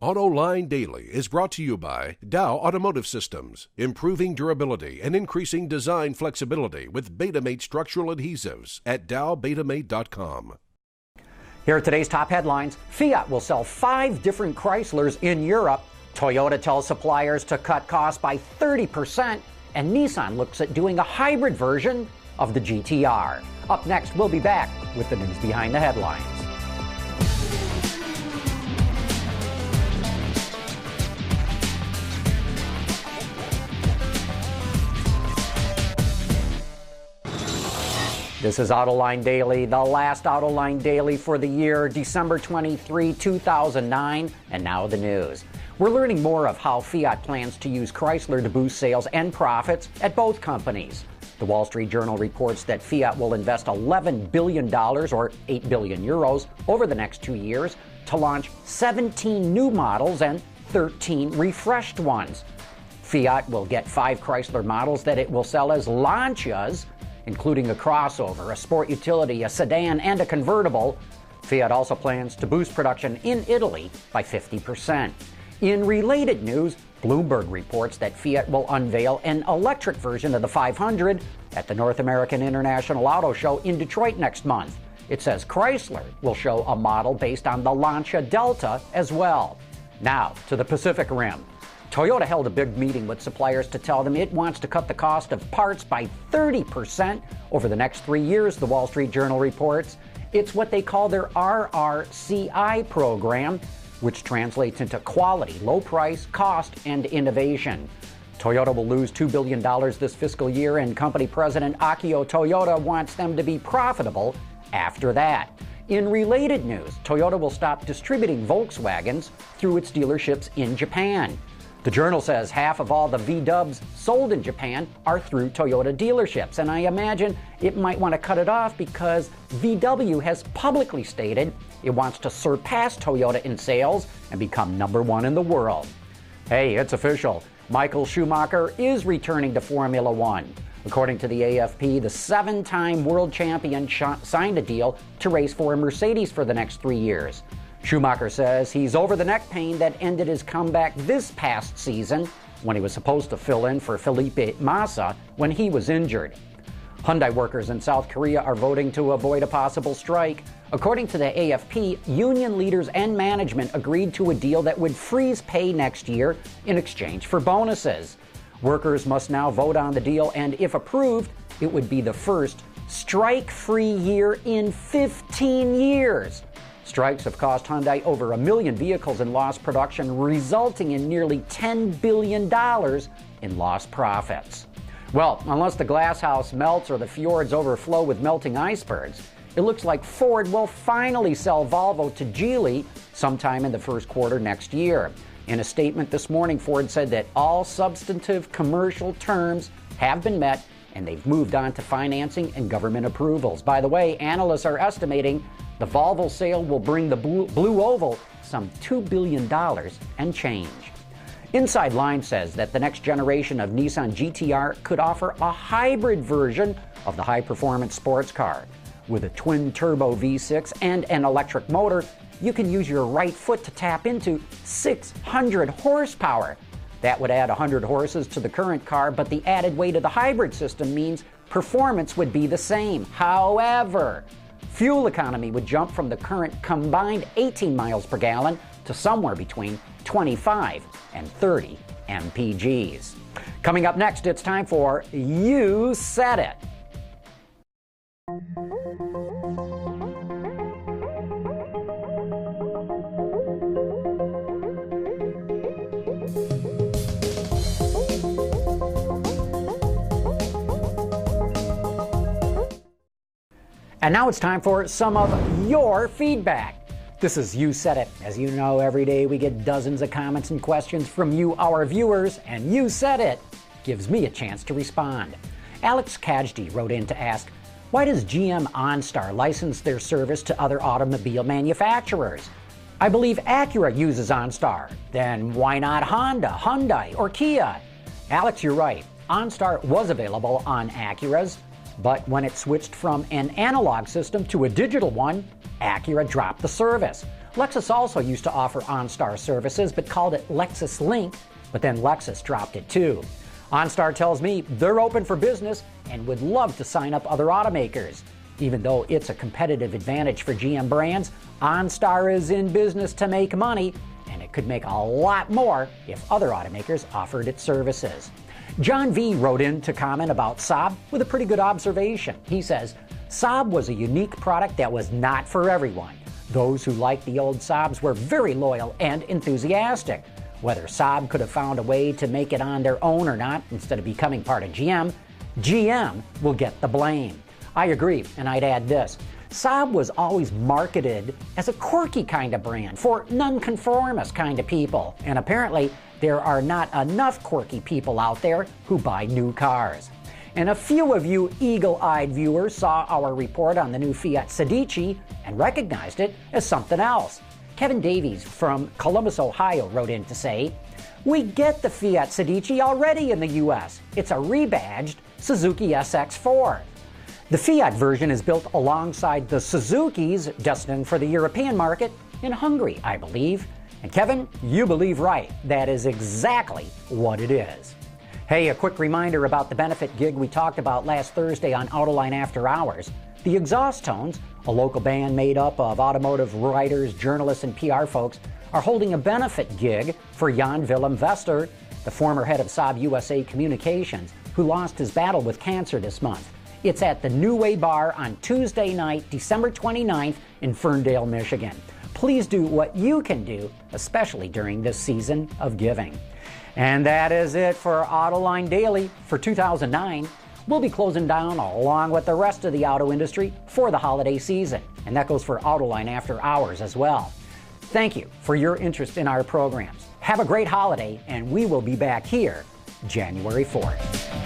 Autoline Daily is brought to you by Dow Automotive Systems, improving durability and increasing design flexibility with Betamate structural adhesives at dowbetamate.com. Here are today's top headlines. Fiat will sell 5 different Chryslers in Europe. Toyota tells suppliers to cut costs by 30%. And Nissan looks at doing a hybrid version of the GTR. Up next, we'll be back with the news behind the headlines. This is Autoline Daily, the last Autoline Daily for the year, December 23, 2009, and now the news. We're learning more of how Fiat plans to use Chrysler to boost sales and profits at both companies. The Wall Street Journal reports that Fiat will invest $11 billion, or 8 billion euros, over the next 2 years to launch 17 new models and 13 refreshed ones. Fiat will get 5 Chrysler models that it will sell as Lancias, including a crossover, a sport utility, a sedan, and a convertible. Fiat also plans to boost production in Italy by 50%. In related news, Bloomberg reports that Fiat will unveil an electric version of the 500 at the North American International Auto Show in Detroit next month. It says Chrysler will show a model based on the Lancia Delta as well. Now, to the Pacific Rim. Toyota held a big meeting with suppliers to tell them it wants to cut the cost of parts by 30% over the next 3 years, the Wall Street Journal reports. It's what they call their RRCI program, which translates into quality, low price, cost, and innovation. Toyota will lose $2 billion this fiscal year, and company president Akio Toyoda wants them to be profitable after that. In related news, Toyota will stop distributing Volkswagens through its dealerships in Japan. The Journal says half of all the VWs sold in Japan are through Toyota dealerships, and I imagine it might want to cut it off because VW has publicly stated it wants to surpass Toyota in sales and become #1 in the world. Hey, it's official. Michael Schumacher is returning to Formula One. According to the AFP, the 7-time world champion signed a deal to race for Mercedes for the next 3 years. Schumacher says he's over the neck pain that ended his comeback this past season when he was supposed to fill in for Felipe Massa when he was injured. Hyundai workers in South Korea are voting to avoid a possible strike. According to the AFP, union leaders and management agreed to a deal that would freeze pay next year in exchange for bonuses. Workers must now vote on the deal, and if approved, it would be the first strike-free year in 15 years. Strikes have cost Hyundai over 1 million vehicles in lost production, resulting in nearly $10 billion in lost profits. Well, unless the glass house melts or the fjords overflow with melting icebergs, it looks like Ford will finally sell Volvo to Geely sometime in the first quarter next year. In a statement this morning, Ford said that all substantive commercial terms have been met and they've moved on to financing and government approvals. By the way, analysts are estimating the Volvo sale will bring the Blue Oval some $2 billion and change. Inside Line says that the next generation of Nissan GTR could offer a hybrid version of the high-performance sports car. With a twin-turbo V6 and an electric motor, you can use your right foot to tap into 600 horsepower. That would add 100 horses to the current car, but the added weight of the hybrid system means performance would be the same. However, fuel economy would jump from the current combined 18 miles per gallon to somewhere between 25 and 30 mpgs. Coming up next, it's time for You Said It. And now it's time for some of your feedback. This is You Said It. As you know, every day we get dozens of comments and questions from you, our viewers, and You Said It gives me a chance to respond. Alex Kajdi wrote in to ask, why does GM OnStar license their service to other automobile manufacturers? I believe Acura uses OnStar. Then why not Honda, Hyundai, or Kia? Alex, you're right. OnStar was available on Acuras, but when it switched from an analog system to a digital one, Acura dropped the service. Lexus also used to offer OnStar services, but called it Lexus Link, but then Lexus dropped it too. OnStar tells me they're open for business and would love to sign up other automakers. Even though it's a competitive advantage for GM brands, OnStar is in business to make money, and it could make a lot more if other automakers offered its services. John V. wrote in to comment about Saab with a pretty good observation. He says, Saab was a unique product that was not for everyone. Those who liked the old Saabs were very loyal and enthusiastic. Whether Saab could have found a way to make it on their own or not, instead of becoming part of GM, GM will get the blame. I agree, and I'd add this. Saab was always marketed as a quirky kind of brand for nonconformist kind of people, and apparently there are not enough quirky people out there who buy new cars. And a few of you eagle-eyed viewers saw our report on the new Fiat Sedici and recognized it as something else. Kevin Davies from Columbus, Ohio wrote in to say, "We get the Fiat Sedici already in the US. It's a rebadged Suzuki SX4. The Fiat version is built alongside the Suzukis destined for the European market in Hungary, I believe." And Kevin, you believe right. That is exactly what it is. Hey, a quick reminder about the benefit gig we talked about last Thursday on Autoline After Hours. The Exhaust Tones, a local band made up of automotive writers, journalists, and PR folks, are holding a benefit gig for Jan Willem Vester, the former head of Saab USA Communications, who lost his battle with cancer this month. It's at the New Way Bar on Tuesday night, December 29th in Ferndale, Michigan. Please do what you can do, especially during this season of giving. And that is it for Autoline Daily for 2009. We'll be closing down along with the rest of the auto industry for the holiday season. And that goes for Autoline After Hours as well. Thank you for your interest in our programs. Have a great holiday, and we will be back here January 4th.